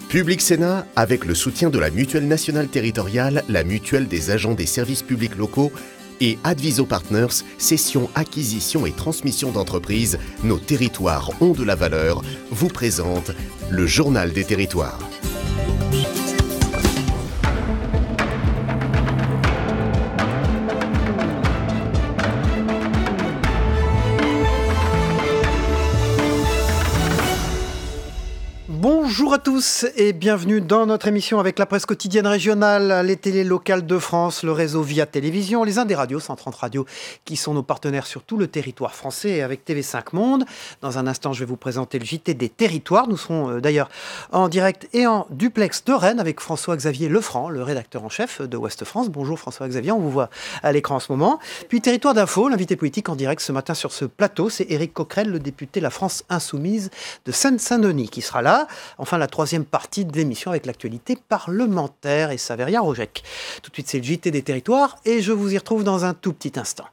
Public Sénat, avec le soutien de la Mutuelle nationale territoriale, la Mutuelle des agents des services publics locaux et Adviso Partners, cession, acquisition et transmission d'entreprises, nos territoires ont de la valeur, vous présente le Journal des territoires. Bonjour à tous et bienvenue dans notre émission avec la presse quotidienne régionale, les télés locales de France, le réseau Via Télévision, les Indes radios, 130 radios qui sont nos partenaires sur tout le territoire français et avec TV5 Monde. Dans un instant, je vais vous présenter le JT des territoires. Nous serons d'ailleurs en direct et en duplex de Rennes avec François-Xavier Lefranc, le rédacteur en chef de Ouest France. Bonjour François-Xavier, on vous voit à l'écran en ce moment. Puis Territoire d'Info, l'invité politique en direct ce matin sur ce plateau, c'est Éric Coquerel, le député La France Insoumise de Seine-Saint-Denis qui sera là. Enfin, la troisième partie de l'émission avec l'actualité parlementaire et Saveria Rojek. Tout de suite, c'est le JT des territoires et je vous y retrouve dans un tout petit instant.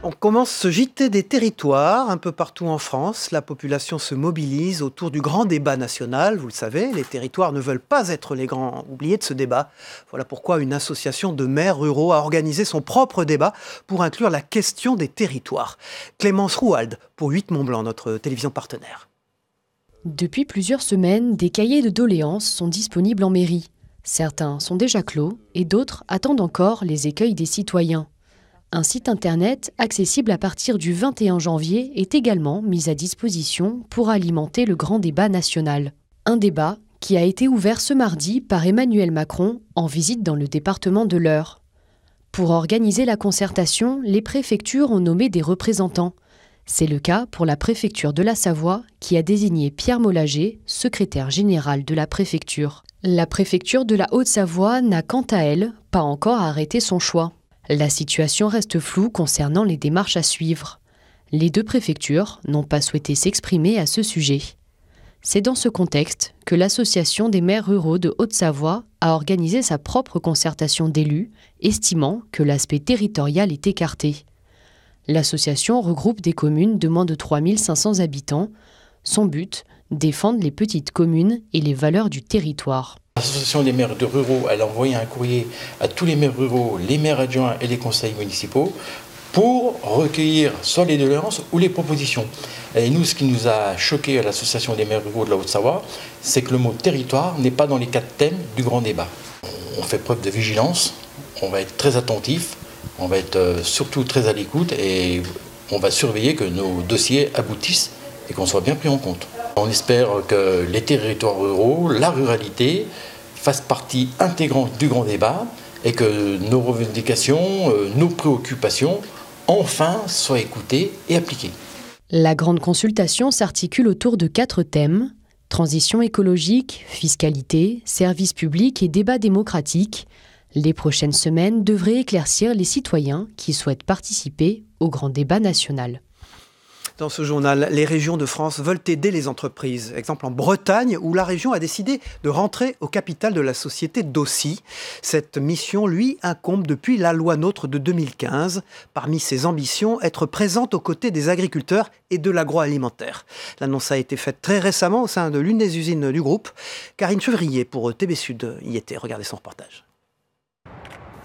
On commence ce JT des territoires un peu partout en France. La population se mobilise autour du grand débat national. Vous le savez, les territoires ne veulent pas être les grands oubliés de ce débat. Voilà pourquoi une association de maires ruraux a organisé son propre débat pour inclure la question des territoires. Clémence Rouald pour 8 Mont-Blanc, notre télévision partenaire. Depuis plusieurs semaines, des cahiers de doléances sont disponibles en mairie. Certains sont déjà clos et d'autres attendent encore les écueils des citoyens. Un site internet accessible à partir du 21 janvier est également mis à disposition pour alimenter le grand débat national. Un débat qui a été ouvert ce mardi par Emmanuel Macron en visite dans le département de l'Eure. Pour organiser la concertation, les préfectures ont nommé des représentants. C'est le cas pour la préfecture de la Savoie qui a désigné Pierre Mollager, secrétaire général de la préfecture. La préfecture de la Haute-Savoie n'a quant à elle pas encore arrêté son choix. La situation reste floue concernant les démarches à suivre. Les deux préfectures n'ont pas souhaité s'exprimer à ce sujet. C'est dans ce contexte que l'Association des maires ruraux de Haute-Savoie a organisé sa propre concertation d'élus, estimant que l'aspect territorial est écarté. L'association regroupe des communes de moins de 3500 habitants. Son but, défendre les petites communes et les valeurs du territoire. L'association des maires ruraux, elle a envoyé un courrier à tous les maires ruraux, les maires adjoints et les conseils municipaux pour recueillir soit les doléances ou les propositions. Et nous, ce qui nous a choqué à l'association des maires ruraux de la Haute-Savoie, c'est que le mot territoire n'est pas dans les 4 thèmes du grand débat. On fait preuve de vigilance, on va être très attentif, on va être surtout très à l'écoute et on va surveiller que nos dossiers aboutissent et qu'on soit bien pris en compte. On espère que les territoires ruraux, la ruralité, fassent partie intégrante du grand débat et que nos revendications, nos préoccupations, enfin, soient écoutées et appliquées. La grande consultation s'articule autour de 4 thèmes : transition écologique, fiscalité, services publics et débat démocratique. Les prochaines semaines devraient éclaircir les citoyens qui souhaitent participer au grand débat national. Dans ce journal, les régions de France veulent aider les entreprises. Exemple en Bretagne, où la région a décidé de rentrer au capital de la société Dossi. Cette mission, lui, incombe depuis la loi NOTRe de 2015. Parmi ses ambitions, être présente aux côtés des agriculteurs et de l'agroalimentaire. L'annonce a été faite très récemment au sein de l'une des usines du groupe. Karine Chevrier pour TV Sud y était. Regardez son reportage.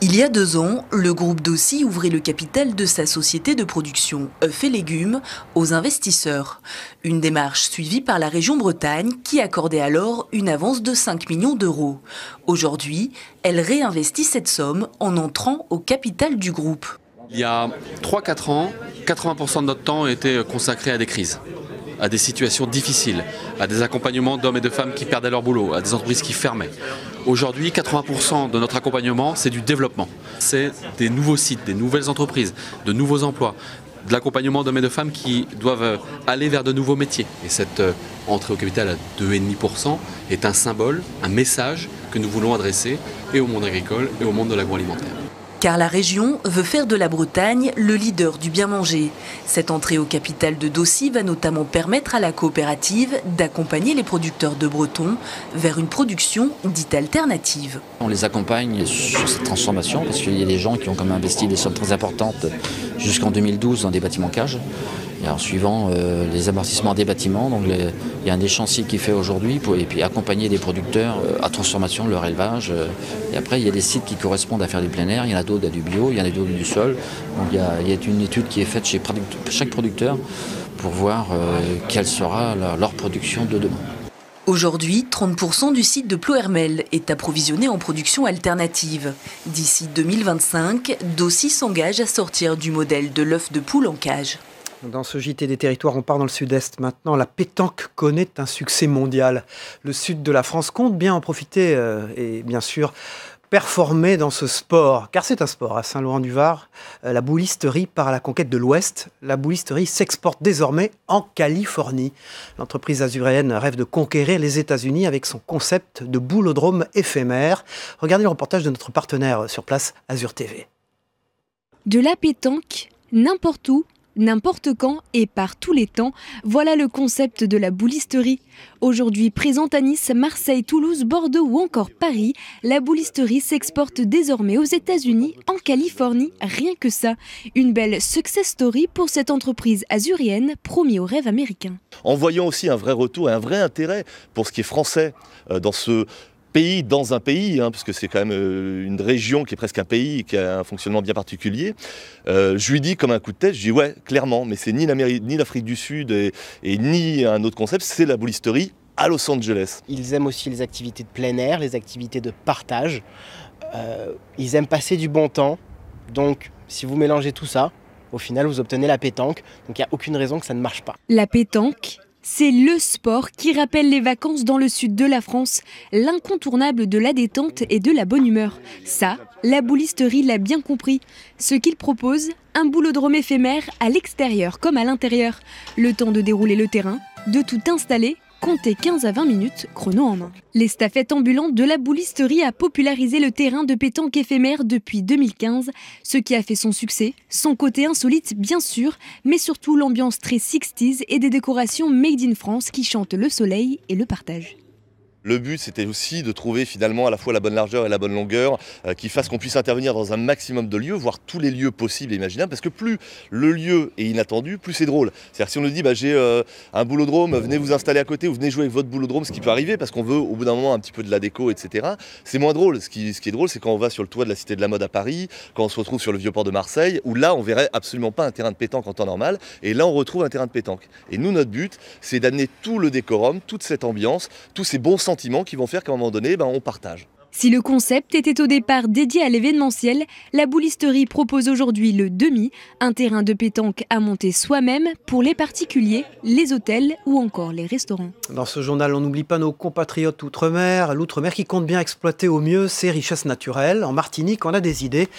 Il y a 2 ans, le groupe Dossi ouvrait le capital de sa société de production œufs et légumes aux investisseurs. Une démarche suivie par la région Bretagne qui accordait alors une avance de 5 millions d'euros. Aujourd'hui, elle réinvestit cette somme en entrant au capital du groupe. Il y a 3-4 ans, 80% de notre temps était consacré à des crises, à des situations difficiles, à des accompagnements d'hommes et de femmes qui perdaient leur boulot, à des entreprises qui fermaient. Aujourd'hui, 80% de notre accompagnement, c'est du développement. C'est des nouveaux sites, des nouvelles entreprises, de nouveaux emplois, de l'accompagnement d'hommes et de femmes qui doivent aller vers de nouveaux métiers. Et cette entrée au capital à 2,5% est un symbole, un message que nous voulons adresser et au monde agricole et au monde de l'agroalimentaire. Car la région veut faire de la Bretagne le leader du bien manger. Cette entrée au capital de Dossi va notamment permettre à la coopérative d'accompagner les producteurs de Breton vers une production dite alternative. On les accompagne sur cette transformation parce qu'il y a des gens qui ont quand même investi des sommes très importantes jusqu'en 2012 dans des bâtiments cages. Et en suivant les amortissements des bâtiments, donc il y a un échancier qui est fait aujourd'hui et puis accompagner des producteurs à transformation de leur élevage. Et après, il y a des sites qui correspondent à faire du plein air, il y en a d'autres à du bio, il y en a d'autres du sol. Donc il y a une étude qui est faite chez chaque producteur pour voir quelle sera leur production de demain. Aujourd'hui, 30% du site de Plohermel est approvisionné en production alternative. D'ici 2025, Dossi s'engage à sortir du modèle de l'œuf de poule en cage. Dans ce JT des territoires, on part dans le sud-est maintenant. La pétanque connaît un succès mondial. Le sud de la France compte bien en profiter et bien sûr performer dans ce sport, car c'est un sport. À Saint-Laurent-du-Var, la boulisterie part à la conquête de l'Ouest. La boulisterie s'exporte désormais en Californie. L'entreprise azuréenne rêve de conquérir les États-Unis avec son concept de boulodrome éphémère. Regardez le reportage de notre partenaire sur place, Azur TV. De la pétanque, n'importe où, n'importe quand et par tous les temps, voilà le concept de la boulisterie. Aujourd'hui présente à Nice, Marseille, Toulouse, Bordeaux ou encore Paris, la boulisterie s'exporte désormais aux États-Unis, en Californie, rien que ça. Une belle success story pour cette entreprise azuréenne promis au rêve américain. En voyant aussi un vrai retour et un vrai intérêt pour ce qui est français dans ce pays dans un pays, parce que c'est quand même une région qui est presque un pays, qui a un fonctionnement bien particulier. Je lui dis comme un coup de tête, je dis ouais, clairement, mais c'est ni l'Afrique du Sud et ni un autre concept, c'est la boulisterie à Los Angeles. Ils aiment aussi les activités de plein air, les activités de partage. Ils aiment passer du bon temps. Donc, si vous mélangez tout ça, au final, vous obtenez la pétanque. Donc, il n'y a aucune raison que ça ne marche pas. La pétanque, c'est le sport qui rappelle les vacances dans le sud de la France, l'incontournable de la détente et de la bonne humeur. Ça, la boulisterie l'a bien compris. Ce qu'il propose, un boulodrome éphémère à l'extérieur comme à l'intérieur. Le temps de dérouler le terrain, de tout installer, comptez 15 à 20 minutes, chrono en main. L'estafette ambulante de la boulisterie a popularisé le terrain de pétanque éphémère depuis 2015, ce qui a fait son succès, son côté insolite bien sûr, mais surtout l'ambiance très 60s et des décorations made in France qui chantent le soleil et le partage. Le but, c'était aussi de trouver finalement à la fois la bonne largeur et la bonne longueur qui fasse qu'on puisse intervenir dans un maximum de lieux, voire tous les lieux possibles et imaginables, parce que plus le lieu est inattendu, plus c'est drôle. C'est-à-dire si on nous dit j'ai un boulodrome, venez vous installer à côté ou venez jouer avec votre boulodrome, ce qui peut arriver parce qu'on veut au bout d'un moment un petit peu de la déco, etc. C'est moins drôle. Ce qui est drôle, c'est quand on va sur le toit de la Cité de la Mode à Paris, quand on se retrouve sur le Vieux-Port de Marseille, où là on verrait absolument pas un terrain de pétanque en temps normal, et là on retrouve un terrain de pétanque. Et nous, notre but, c'est d'amener tout le décorum, toute cette ambiance, tous ces bons sentiments qui vont faire qu'à un moment donné, on partage. Si le concept était au départ dédié à l'événementiel, la boulisterie propose aujourd'hui le demi, un terrain de pétanque à monter soi-même pour les particuliers, les hôtels ou encore les restaurants. Dans ce journal, on n'oublie pas nos compatriotes outre-mer. L'outre-mer qui compte bien exploiter au mieux ses richesses naturelles. En Martinique, on a des idées.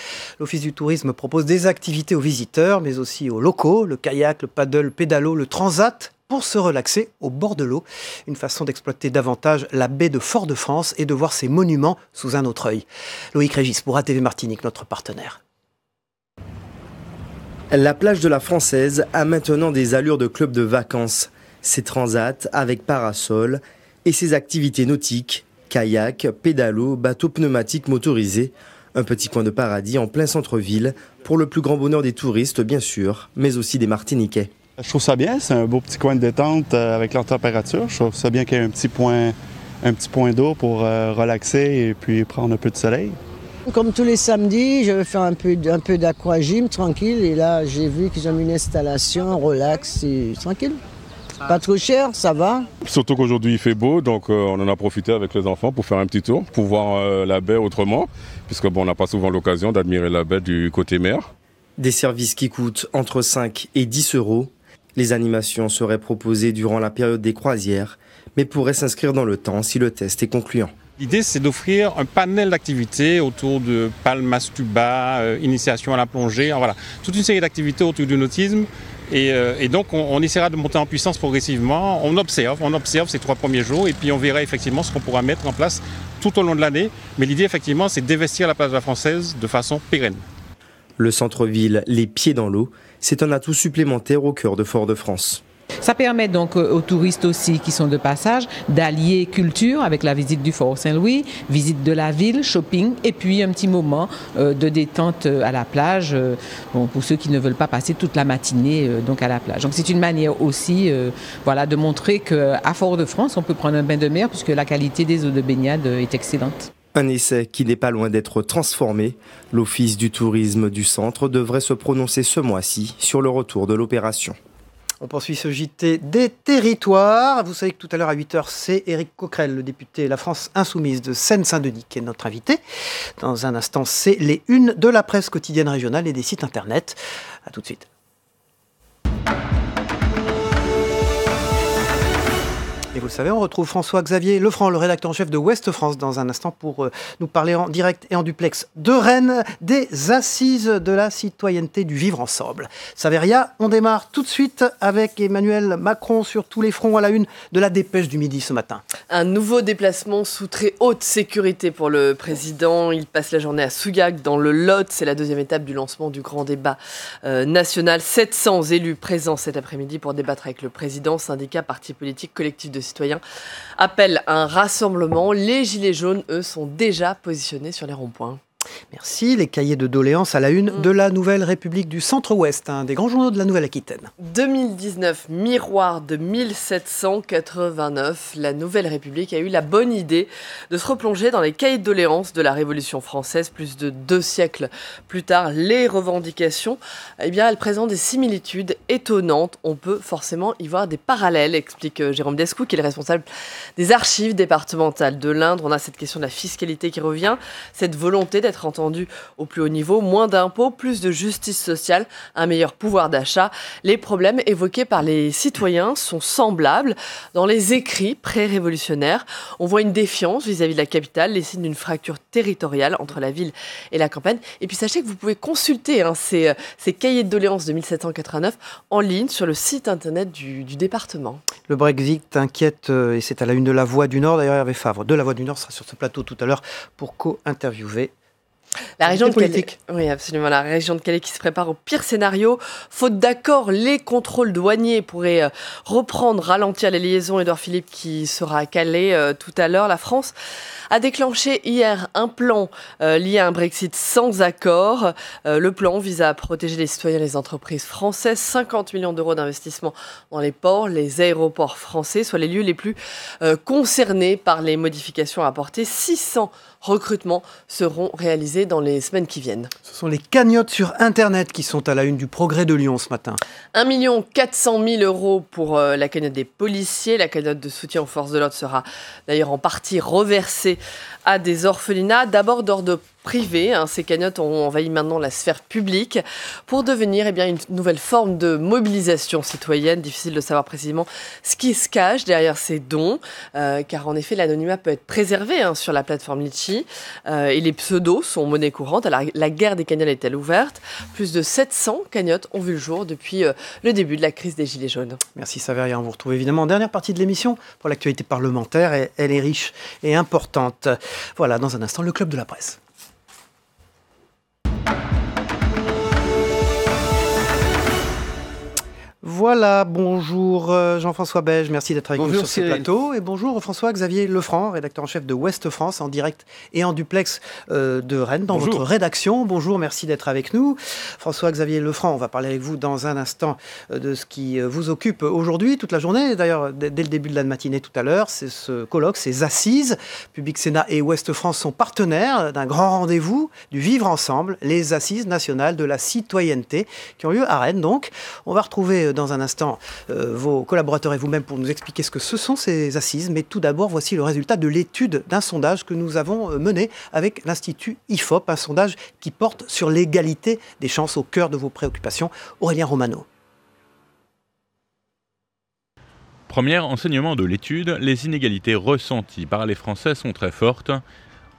L'Office du tourisme propose des activités aux visiteurs, mais aussi aux locaux, le kayak, le paddle, le pédalo, le transat, pour se relaxer au bord de l'eau. Une façon d'exploiter davantage la baie de Fort-de-France et de voir ses monuments sous un autre œil. Loïc Régis pour ATV Martinique, notre partenaire. La plage de la Française a maintenant des allures de club de vacances. Ses transats avec parasol et ses activités nautiques, kayak, pédalo, bateaux pneumatiques motorisés. Un petit coin de paradis en plein centre-ville pour le plus grand bonheur des touristes bien sûr, mais aussi des Martiniquais. Je trouve ça bien, c'est un beau petit coin de détente avec leur température. Je trouve ça bien qu'il y ait un petit point d'eau pour relaxer et puis prendre un peu de soleil. Comme tous les samedis, je vais faire un peu d'aquagym tranquille et là j'ai vu qu'ils ont mis une installation, relax, et tranquille. Pas trop cher, ça va. Surtout qu'aujourd'hui il fait beau, donc on en a profité avec les enfants pour faire un petit tour, pour voir la baie autrement, puisque on n'a pas souvent l'occasion d'admirer la baie du côté mer. Des services qui coûtent entre 5 et 10 euros. Les animations seraient proposées durant la période des croisières, mais pourraient s'inscrire dans le temps si le test est concluant. L'idée, c'est d'offrir un panel d'activités autour de palmas tuba, initiation à la plongée, voilà, toute une série d'activités autour du nautisme. Et donc, on essaiera de monter en puissance progressivement. On observe ces 3 premiers jours et puis on verra effectivement ce qu'on pourra mettre en place tout au long de l'année. Mais l'idée, effectivement, c'est d'investir la plage de la Française de façon pérenne. Le centre-ville, les pieds dans l'eau, c'est un atout supplémentaire au cœur de Fort-de-France. Ça permet donc aux touristes aussi qui sont de passage d'allier culture avec la visite du Fort Saint-Louis, visite de la ville, shopping et puis un petit moment de détente à la plage pour ceux qui ne veulent pas passer toute la matinée donc à la plage. Donc c'est une manière aussi de montrer qu'à Fort-de-France on peut prendre un bain de mer puisque la qualité des eaux de baignade est excellente. Un essai qui n'est pas loin d'être transformé. L'Office du tourisme du centre devrait se prononcer ce mois-ci sur le retour de l'opération. On poursuit ce JT des territoires. Vous savez que tout à l'heure à 8h, c'est Éric Coquerel, le député La France Insoumise de Seine-Saint-Denis, qui est notre invité. Dans un instant, c'est les unes de la presse quotidienne régionale et des sites internet. A tout de suite. Et vous le savez, on retrouve François-Xavier Lefranc, le rédacteur en chef de Ouest France, dans un instant pour nous parler en direct et en duplex de Rennes, des assises de la citoyenneté du vivre ensemble. Saveria, on démarre tout de suite avec Emmanuel Macron sur tous les fronts à la une de la Dépêche du Midi ce matin. Un nouveau déplacement sous très haute sécurité pour le président. Il passe la journée à Souillac dans le Lot. C'est la deuxième étape du lancement du grand débat national. 700 élus présents cet après-midi pour débattre avec le président, syndicats, partis politiques, collectifs de citoyens appellent à un rassemblement. Les Gilets jaunes, eux, sont déjà positionnés sur les ronds-points. Merci. Les cahiers de doléances à la une de la Nouvelle République du Centre-Ouest, un des grands journaux de la Nouvelle-Aquitaine. 2019, miroir de 1789, la Nouvelle République a eu la bonne idée de se replonger dans les cahiers de doléances de la Révolution française. Plus de 2 siècles plus tard, les revendications, elles présentent des similitudes étonnantes. On peut forcément y voir des parallèles, explique Jérôme Descou, qui est le responsable des archives départementales de l'Indre. On a cette question de la fiscalité qui revient, cette volonté d'être entendu au plus haut niveau, moins d'impôts, plus de justice sociale, un meilleur pouvoir d'achat. Les problèmes évoqués par les citoyens sont semblables. Dans les écrits pré-révolutionnaires, on voit une défiance vis-à-vis de la capitale, les signes d'une fracture territoriale entre la ville et la campagne. Et puis sachez que vous pouvez consulter ces cahiers de doléances de 1789 en ligne sur le site internet du département. Le Brexit inquiète et c'est à la une de La Voix du Nord. D'ailleurs, Hervé Favre de La Voix du Nord sera sur ce plateau tout à l'heure pour co-interviewer la région de Calais. Oui, absolument. La région de Calais qui se prépare au pire scénario. Faute d'accord, les contrôles douaniers pourraient reprendre, ralentir les liaisons. Édouard Philippe qui sera à Calais tout à l'heure. La France a déclenché hier un plan lié à un Brexit sans accord. Le plan vise à protéger les citoyens et les entreprises françaises. 50 millions d'euros d'investissement dans les ports, les aéroports français, soit les lieux les plus concernés par les modifications apportées. 600 recrutements seront réalisés dans les semaines qui viennent. Ce sont les cagnottes sur Internet qui sont à la une du Progrès de Lyon ce matin. 1 400 000 euros pour la cagnotte des policiers. La cagnotte de soutien aux forces de l'ordre sera d'ailleurs en partie reversée à des orphelinats, d'abord d'ordre privé. Ces cagnottes ont envahi maintenant la sphère publique pour devenir une nouvelle forme de mobilisation citoyenne. Difficile de savoir précisément ce qui se cache derrière ces dons, car en effet l'anonymat peut être préservé sur la plateforme Litchi et les pseudos sont monnaie courante. Alors, la guerre des cagnottes est-elle ouverte ? Plus de 700 cagnottes ont vu le jour depuis le début de la crise des Gilets jaunes. Merci Saveria, on vous retrouve évidemment en dernière partie de l'émission pour l'actualité parlementaire et elle est riche et importante. Voilà, dans un instant, le Club de la Presse. Voilà, bonjour Jean-François Beige, merci d'être avec nous sur ce plateau. Et bonjour François-Xavier Lefranc, rédacteur en chef de Ouest France, en direct et en duplex de Rennes, dans votre rédaction. Bonjour, merci d'être avec nous. François-Xavier Lefranc, on va parler avec vous dans un instant de ce qui vous occupe aujourd'hui, toute la journée. D'ailleurs, dès le début de la matinée tout à l'heure, c'est ce colloque, ces assises. Public Sénat et Ouest France sont partenaires d'un grand rendez-vous du Vivre Ensemble, les assises nationales de la citoyenneté, qui ont lieu à Rennes. Donc, on va retrouver dans un instant vos collaborateurs et vous-même pour nous expliquer ce que ce sont ces assises. Mais tout d'abord, voici le résultat de l'étude d'un sondage que nous avons mené avec l'Institut IFOP, un sondage qui porte sur l'égalité des chances au cœur de vos préoccupations. Aurélien Romano. Premier enseignement de l'étude, les inégalités ressenties par les Français sont très fortes.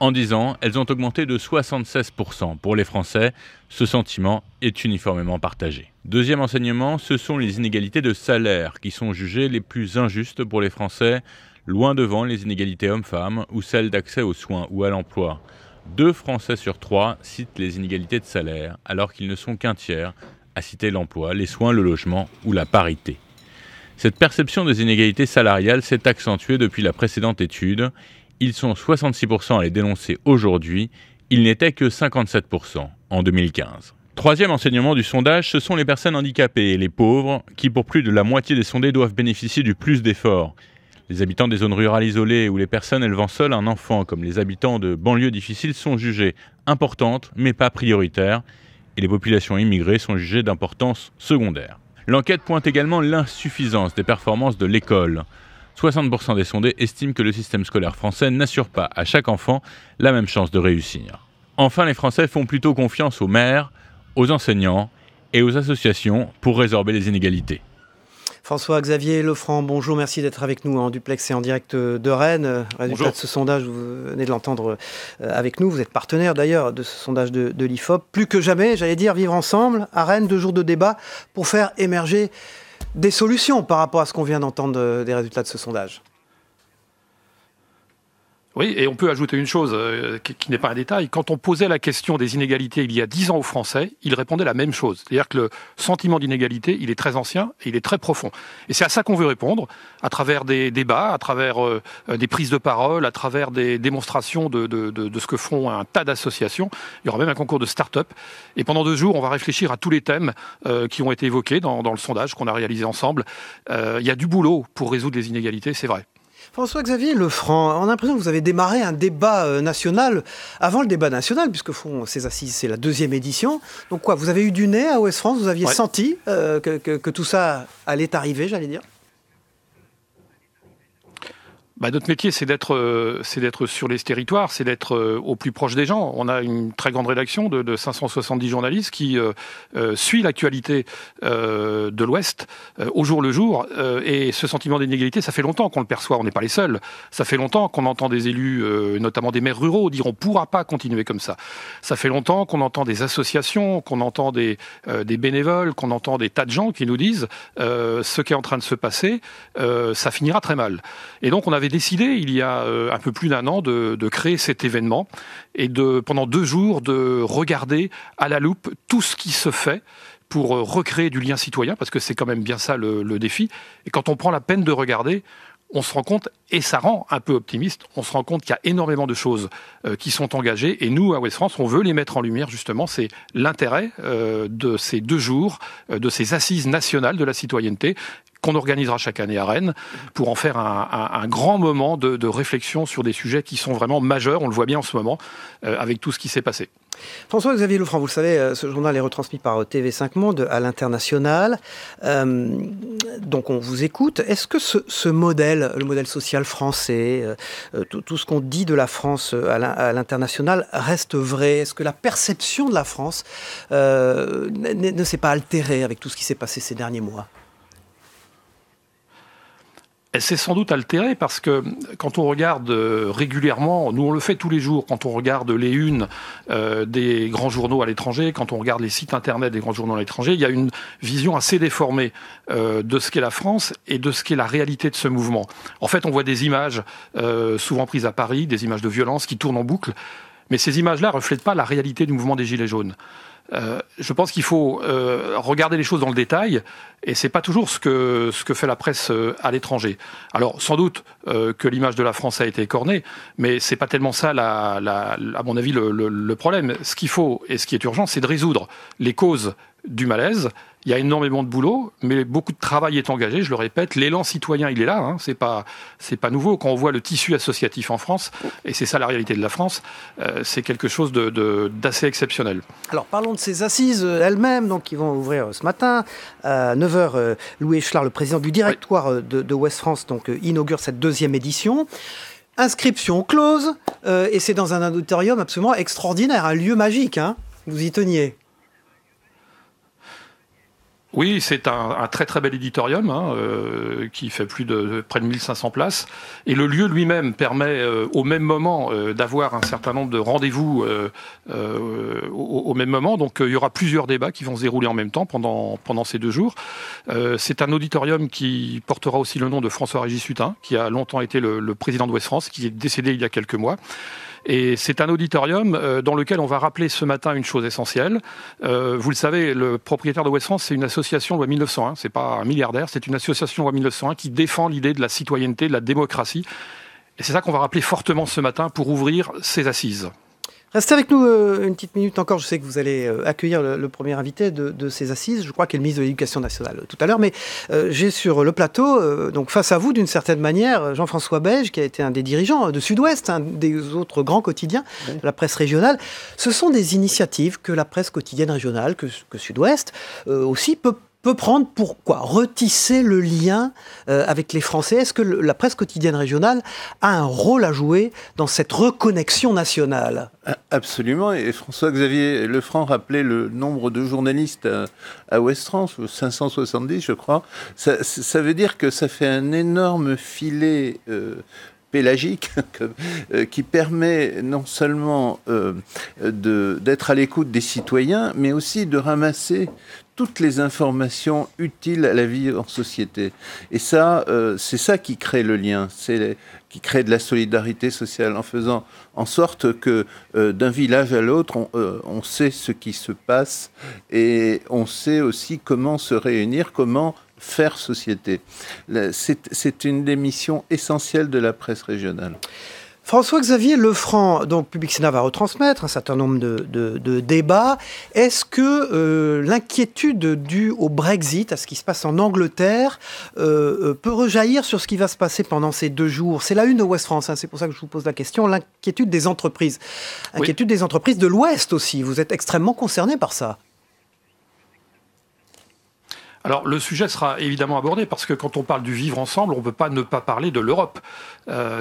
En 10 ans, elles ont augmenté de 76% pour les Français. Ce sentiment est uniformément partagé. Deuxième enseignement, ce sont les inégalités de salaire qui sont jugées les plus injustes pour les Français, loin devant les inégalités hommes-femmes ou celles d'accès aux soins ou à l'emploi. 2 Français sur 3 citent les inégalités de salaire, alors qu'ils ne sont qu'un tiers à citer l'emploi, les soins, le logement ou la parité. Cette perception des inégalités salariales s'est accentuée depuis la précédente étude. Ils sont 66% à les dénoncer aujourd'hui. Ils n'étaient que 57% en 2015. Troisième enseignement du sondage, ce sont les personnes handicapées et les pauvres qui, pour plus de la moitié des sondés, doivent bénéficier du plus d'efforts. Les habitants des zones rurales isolées ou les personnes élevant seules un enfant, comme les habitants de banlieues difficiles, sont jugées importantes mais pas prioritaires. Et les populations immigrées sont jugées d'importance secondaire. L'enquête pointe également l'insuffisance des performances de l'école. 60% des sondés estiment que le système scolaire français n'assure pas à chaque enfant la même chance de réussir. Enfin, les Français font plutôt confiance aux maires, aux enseignants et aux associations pour résorber les inégalités. François-Xavier Lefranc, bonjour, merci d'être avec nous en duplex et en direct de Rennes. Résultat de ce sondage, vous venez de l'entendre avec nous, vous êtes partenaire d'ailleurs de ce sondage de l'IFOP. Plus que jamais, j'allais dire, vivre ensemble à Rennes, 2 jours de débat pour faire émerger des solutions par rapport à ce qu'on vient d'entendre des résultats de ce sondage. Oui, et on peut ajouter une chose qui n'est pas un détail. Quand on posait la question des inégalités il y a 10 ans aux Français, ils répondaient la même chose. C'est-à-dire que le sentiment d'inégalité, il est très ancien et il est très profond. Et c'est à ça qu'on veut répondre, à travers des débats, à travers des prises de parole, à travers des démonstrations de ce que font un tas d'associations. Il y aura même un concours de start-up. Et pendant 2 jours, on va réfléchir à tous les thèmes qui ont été évoqués dans le sondage qu'on a réalisé ensemble. Il y a du boulot pour résoudre les inégalités, c'est vrai. François-Xavier Lefranc, on a l'impression que vous avez démarré un débat national avant le débat national, puisque font ces assises, c'est la 2e édition. Donc quoi, vous avez eu du nez à Ouest France, vous aviez senti que tout ça allait arriver, j'allais dire ? Notre métier, c'est d'être sur les territoires, c'est d'être au plus proche des gens. On a une très grande rédaction de 570 journalistes qui suit l'actualité de l'Ouest au jour le jour. Et ce sentiment d'inégalité, ça fait longtemps qu'on le perçoit. On n'est pas les seuls. Ça fait longtemps qu'on entend des élus, notamment des maires ruraux, dire on ne pourra pas continuer comme ça. Ça fait longtemps qu'on entend des associations, qu'on entend des bénévoles, qu'on entend des tas de gens qui nous disent ce qui est en train de se passer, ça finira très mal. Et donc on avait décidé, il y a un peu plus d'1 an, de créer cet événement et pendant 2 jours, de regarder à la loupe tout ce qui se fait pour recréer du lien citoyen, parce que c'est quand même bien ça le défi. Et quand on prend la peine de regarder, on se rend compte, et ça rend un peu optimiste, on se rend compte qu'il y a énormément de choses qui sont engagées. Et nous, à Ouest France, on veut les mettre en lumière, justement. C'est l'intérêt de ces 2 jours, de ces assises nationales de la citoyenneté, qu'on organisera chaque année à Rennes, pour en faire un grand moment de réflexion sur des sujets qui sont vraiment majeurs. On le voit bien en ce moment, avec tout ce qui s'est passé. François-Xavier Lefranc, vous le savez, ce journal est retransmis par TV5 Monde à l'international. Donc on vous écoute. Est-ce que ce modèle, le modèle social français, tout ce qu'on dit de la France à l'international reste vrai ? Est-ce que la perception de la France ne s'est pas altérée avec tout ce qui s'est passé ces derniers mois ? Elle s'est sans doute altérée parce que quand on regarde régulièrement, nous on le fait tous les jours, quand on regarde les unes des grands journaux à l'étranger, quand on regarde les sites internet des grands journaux à l'étranger, il y a une vision assez déformée de ce qu'est la France et de ce qu'est la réalité de ce mouvement. En fait, on voit des images souvent prises à Paris, des images de violence qui tournent en boucle, mais ces images-là ne reflètent pas la réalité du mouvement des Gilets jaunes. Je pense qu'il faut regarder les choses dans le détail, et c'est pas toujours ce que fait la presse à l'étranger. Alors sans doute que l'image de la France a été écornée, mais c'est pas tellement ça à mon avis le problème. Ce qu'il faut et ce qui est urgent, c'est de résoudre les causes du malaise. Il y a énormément de boulot, mais beaucoup de travail est engagé. Je le répète, l'élan citoyen, il est là. Hein. C'est pas nouveau. Quand on voit le tissu associatif en France, et c'est ça la réalité de la France, c'est quelque chose d'assez exceptionnel. Alors parlons de ces assises elles-mêmes, donc qui vont ouvrir ce matin à 9h. Louis Echelard, le président du directoire de Ouest France, donc inaugure cette 2e édition. Inscription close, et c'est dans un auditorium absolument extraordinaire, un lieu magique. Hein. Vous y teniez. Oui, c'est un très très bel éditorium qui fait près de 1500 places. Et le lieu lui-même permet au même moment d'avoir un certain nombre de rendez-vous au même moment. Donc il y aura plusieurs débats qui vont se dérouler en même temps pendant ces 2 jours. C'est un auditorium qui portera aussi le nom de François-Régis Hutin, qui a longtemps été le président d'Ouest France, qui est décédé il y a quelques mois. Et c'est un auditorium dans lequel on va rappeler ce matin une chose essentielle. Vous le savez, le propriétaire de Ouest France, c'est une association loi 1901, c'est pas un milliardaire, c'est une association loi 1901 qui défend l'idée de la citoyenneté, de la démocratie. Et c'est ça qu'on va rappeler fortement ce matin pour ouvrir ces assises. Restez avec nous une petite minute encore. Je sais que vous allez accueillir le premier invité de ces assises. Je crois qu'il est le ministre de l'Éducation nationale tout à l'heure. Mais j'ai sur le plateau, donc face à vous d'une certaine manière, Jean-François Beige, qui a été un des dirigeants de Sud-Ouest, un des autres grands quotidiens de la presse régionale. Ce sont des initiatives que la presse quotidienne régionale, que Sud-Ouest aussi peut prendre pour quoi ? Retisser le lien avec les Français. Est-ce que la presse quotidienne régionale a un rôle à jouer dans cette reconnexion nationale ? Absolument. Et François-Xavier Lefranc rappelait le nombre de journalistes à Ouest France, 570 je crois. Ça veut dire que ça fait un énorme filet pélagique qui permet non seulement d'être à l'écoute des citoyens, mais aussi de ramasser toutes les informations utiles à la vie en société. Et ça, c'est ça qui crée le lien, qui crée de la solidarité sociale, en faisant en sorte que d'un village à l'autre, on sait ce qui se passe et on sait aussi comment se réunir, comment faire société. C'est une des missions essentielles de la presse régionale. François-Xavier Lefranc, donc Public Sénat va retransmettre un certain nombre de débats. Est-ce que l'inquiétude due au Brexit, à ce qui se passe en Angleterre, peut rejaillir sur ce qui va se passer pendant ces 2 jours ? C'est la une de Ouest France, c'est pour ça que je vous pose la question. L'inquiétude des entreprises. Inquiétude des entreprises de l'Ouest aussi. Vous êtes extrêmement concerné par ça. Alors le sujet sera évidemment abordé parce que quand on parle du vivre ensemble, on ne peut pas ne pas parler de l'Europe.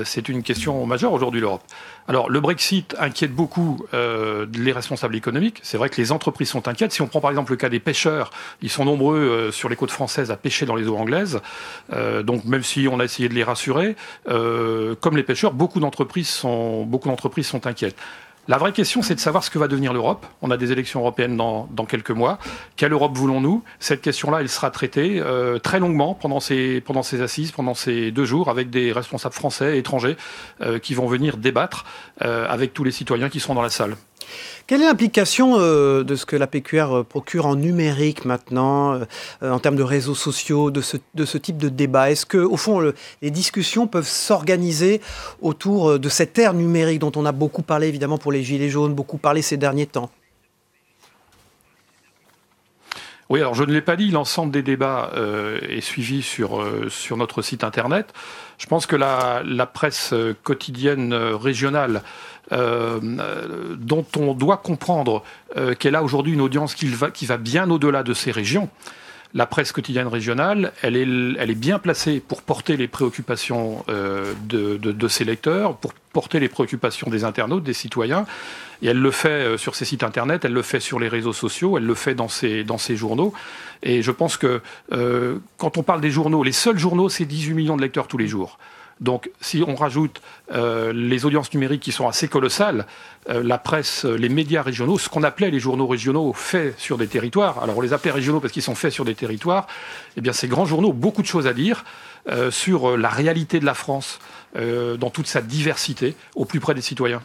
C'est une question majeure aujourd'hui, l'Europe. Alors le Brexit inquiète beaucoup les responsables économiques. C'est vrai que les entreprises sont inquiètes. Si on prend par exemple le cas des pêcheurs, ils sont nombreux sur les côtes françaises à pêcher dans les eaux anglaises. Donc même si on a essayé de les rassurer, comme les pêcheurs, beaucoup d'entreprises sont inquiètes. La vraie question, c'est de savoir ce que va devenir l'Europe. On a des élections européennes dans quelques mois. Quelle Europe voulons-nous ? Cette question-là, elle sera traitée très longuement pendant ces assises, pendant ces 2 jours, avec des responsables français et étrangers qui vont venir débattre avec tous les citoyens qui seront dans la salle. Quelle est l'implication de ce que la PQR procure en numérique maintenant, en termes de réseaux sociaux, de ce type de débat ? Est-ce que, au fond, les discussions peuvent s'organiser autour de cette ère numérique dont on a beaucoup parlé, évidemment, pour les Gilets jaunes, beaucoup parlé ces derniers temps ? Oui, alors je ne l'ai pas dit, l'ensemble des débats est suivi sur notre site internet. Je pense que la presse quotidienne régionale, dont on doit comprendre qu'elle a aujourd'hui une audience qui va bien au-delà de ces régions. La presse quotidienne régionale, elle est bien placée pour porter les préoccupations de ses lecteurs, pour porter les préoccupations des internautes, des citoyens. Et elle le fait sur ses sites internet, elle le fait sur les réseaux sociaux, elle le fait dans ses journaux. Et je pense que quand on parle des journaux, les seuls journaux, c'est 18 millions de lecteurs tous les jours. Donc, si on rajoute les audiences numériques qui sont assez colossales, la presse, les médias régionaux, ce qu'on appelait les journaux régionaux faits sur des territoires, alors on les appelait régionaux parce qu'ils sont faits sur des territoires, eh bien ces grands journaux ont beaucoup de choses à dire sur la réalité de la France dans toute sa diversité, au plus près des citoyens.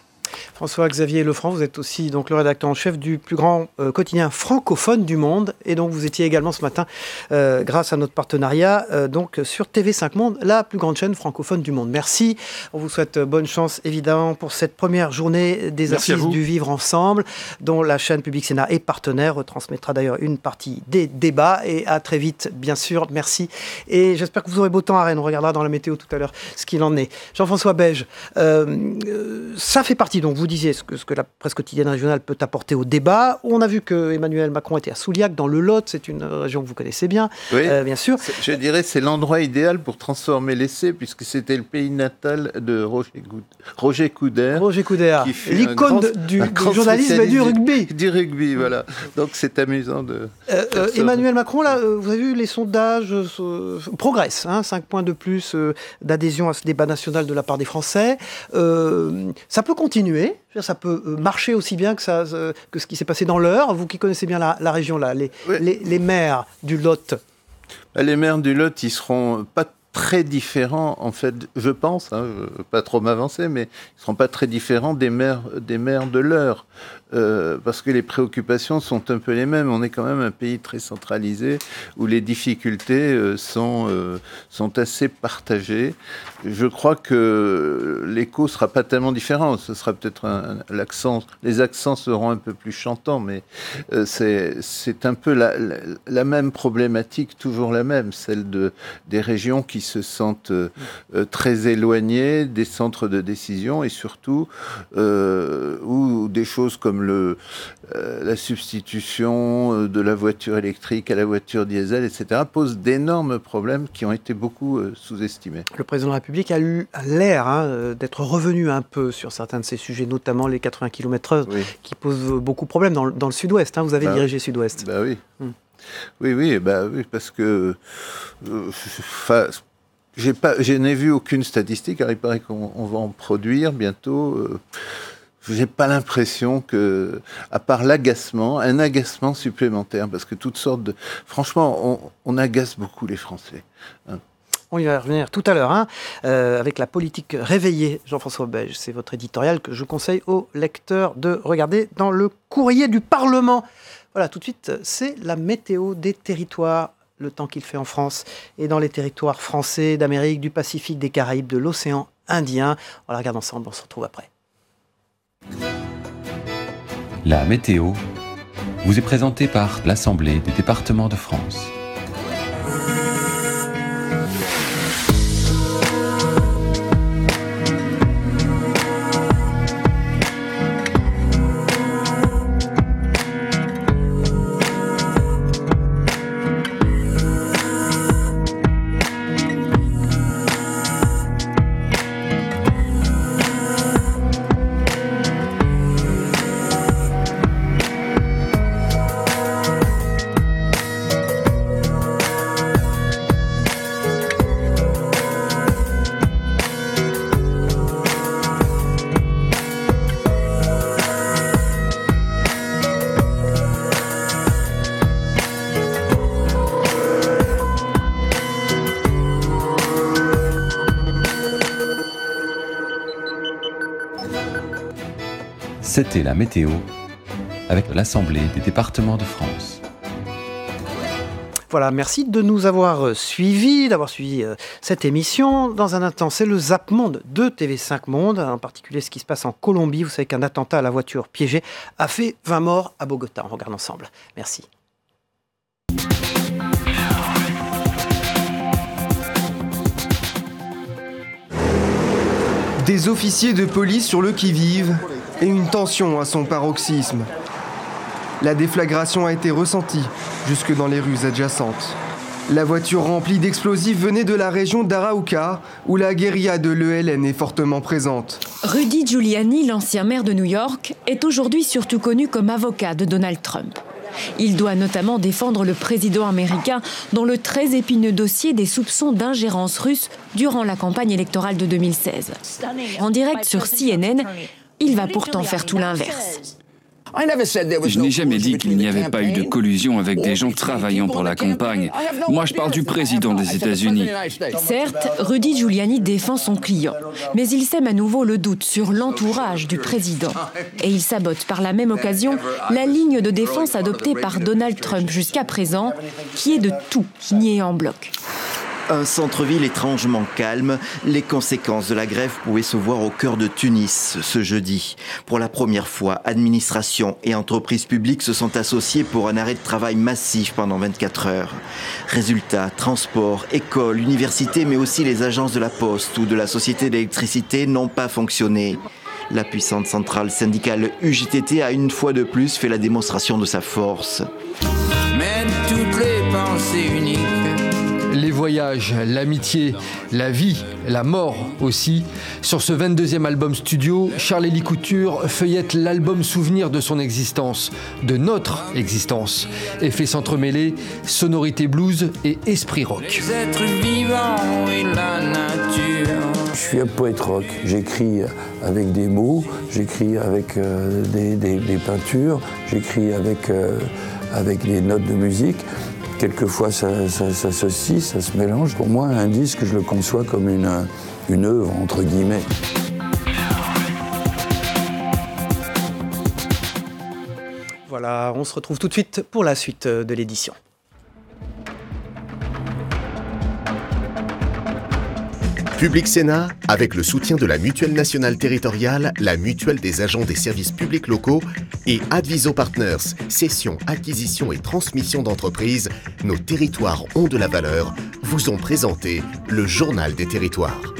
François-Xavier Lefranc, vous êtes aussi donc le rédacteur en chef du plus grand quotidien francophone du monde, et donc vous étiez également ce matin, grâce à notre partenariat, donc sur TV5 Monde, la plus grande chaîne francophone du monde. Merci, on vous souhaite bonne chance évidemment pour cette première journée des assises du vivre ensemble, dont la chaîne Public Sénat est partenaire, retransmettra d'ailleurs une partie des débats, et à très vite bien sûr, merci, et j'espère que vous aurez beau temps à Rennes, on regardera dans la météo tout à l'heure ce qu'il en est. Jean-François Beige, ça fait partie, donc vous disiez ce que la presse quotidienne régionale peut apporter au débat. On a vu que Emmanuel Macron était à Souliac, dans le Lot, c'est une région que vous connaissez bien, oui, bien sûr. Je dirais que c'est l'endroit idéal pour transformer l'essai, puisque c'était le pays natal de Roger Coudert. Roger Coudert, l'icône du journalisme et du rugby. Du rugby, voilà. Donc c'est amusant de... Emmanuel Macron, là, vous avez vu, les sondages progressent, 5 points de plus d'adhésion à ce débat national de la part des Français. Ça peut continuer, ça peut marcher aussi bien que ce qui s'est passé dans l'Eure. Vous qui connaissez bien la région, là, les maires du Lot. Les maires du Lot, ils seront pas très différents, en fait, je pense, je ne veux pas trop m'avancer, mais ils ne seront pas très différents des maires de l'heure. Parce que les préoccupations sont un peu les mêmes. On est quand même un pays très centralisé où les difficultés sont assez partagées. Je crois que l'écho ne sera pas tellement différent. Ce sera peut-être les accents seront un peu plus chantants, mais c'est un peu la même problématique, toujours la même, celle des régions qui se sentent très éloignées des centres de décision et surtout où des choses comme la substitution de la voiture électrique à la voiture diesel, etc., posent d'énormes problèmes qui ont été beaucoup sous-estimés. Le président de la République a eu l'air d'être revenu un peu sur certains de ces sujets, notamment les 80 km/h qui posent beaucoup de problèmes dans le sud-ouest. Vous avez dirigé sud-ouest. Oui. Oui, parce que je n'ai vu aucune statistique. Alors il paraît qu'on va en produire bientôt. J'ai pas l'impression que, à part un agacement supplémentaire, parce que toutes sortes de... Franchement, on agace beaucoup les Français. On y va revenir tout à l'heure, avec la politique réveillée. Jean-François Beige, c'est votre éditorial que je conseille aux lecteurs de regarder dans le courrier du Parlement. Voilà, tout de suite, c'est la météo des territoires, le temps qu'il fait en France et dans les territoires français, d'Amérique, du Pacifique, des Caraïbes, de l'océan Indien. On la regarde ensemble, on se retrouve après. La météo vous est présentée par l'Assemblée des départements de France. C'était la météo avec l'Assemblée des départements de France. Voilà, merci de nous avoir suivis, d'avoir suivi cette émission. Dans un instant, c'est le Zap Monde de TV5 Monde, en particulier ce qui se passe en Colombie. Vous savez qu'un attentat à la voiture piégée a fait 20 morts à Bogota. On regarde ensemble. Merci. Des officiers de police sur le qui-vive et une tension à son paroxysme. La déflagration a été ressentie jusque dans les rues adjacentes. La voiture remplie d'explosifs venait de la région d'Arauca, où la guérilla de l'ELN est fortement présente. Rudy Giuliani, l'ancien maire de New York, est aujourd'hui surtout connu comme avocat de Donald Trump. Il doit notamment défendre le président américain dans le très épineux dossier des soupçons d'ingérence russe durant la campagne électorale de 2016. En direct sur CNN, il va pourtant faire tout l'inverse. Je n'ai jamais dit qu'il n'y avait pas eu de collusion avec des gens travaillant pour la campagne. Moi, je parle du président des États-Unis. Certes, Rudy Giuliani défend son client, mais il sème à nouveau le doute sur l'entourage du président. Et il sabote par la même occasion la ligne de défense adoptée par Donald Trump jusqu'à présent, qui est de tout nier en bloc. Un centre-ville étrangement calme, les conséquences de la grève pouvaient se voir au cœur de Tunis ce jeudi. Pour la première fois, administration et entreprises publiques se sont associées pour un arrêt de travail massif pendant 24 heures. Résultat, transport, écoles, universités, mais aussi les agences de la Poste ou de la Société d'électricité n'ont pas fonctionné. La puissante centrale syndicale UJTT a une fois de plus fait la démonstration de sa force. Mais toutes les pensées uniques. Les voyages, l'amitié, la vie, la mort aussi. Sur ce 22e album studio, Charles-Élie Couture feuillette l'album souvenir de son existence, de notre existence. Effets s'entremêler, sonorité blues et esprit rock. Les êtres vivants et la nature. Je suis un poète rock. J'écris avec des mots, j'écris avec des peintures, j'écris avec des notes de musique. Quelquefois, ça s'associe, ça se mélange. Pour moi, un disque, je le conçois comme une œuvre, entre guillemets. Voilà, on se retrouve tout de suite pour la suite de l'édition. Public Sénat, avec le soutien de la Mutuelle nationale territoriale, la Mutuelle des agents des services publics locaux et Adviso Partners, cession, acquisition et transmission d'entreprises, nos territoires ont de la valeur, vous ont présenté le Journal des territoires.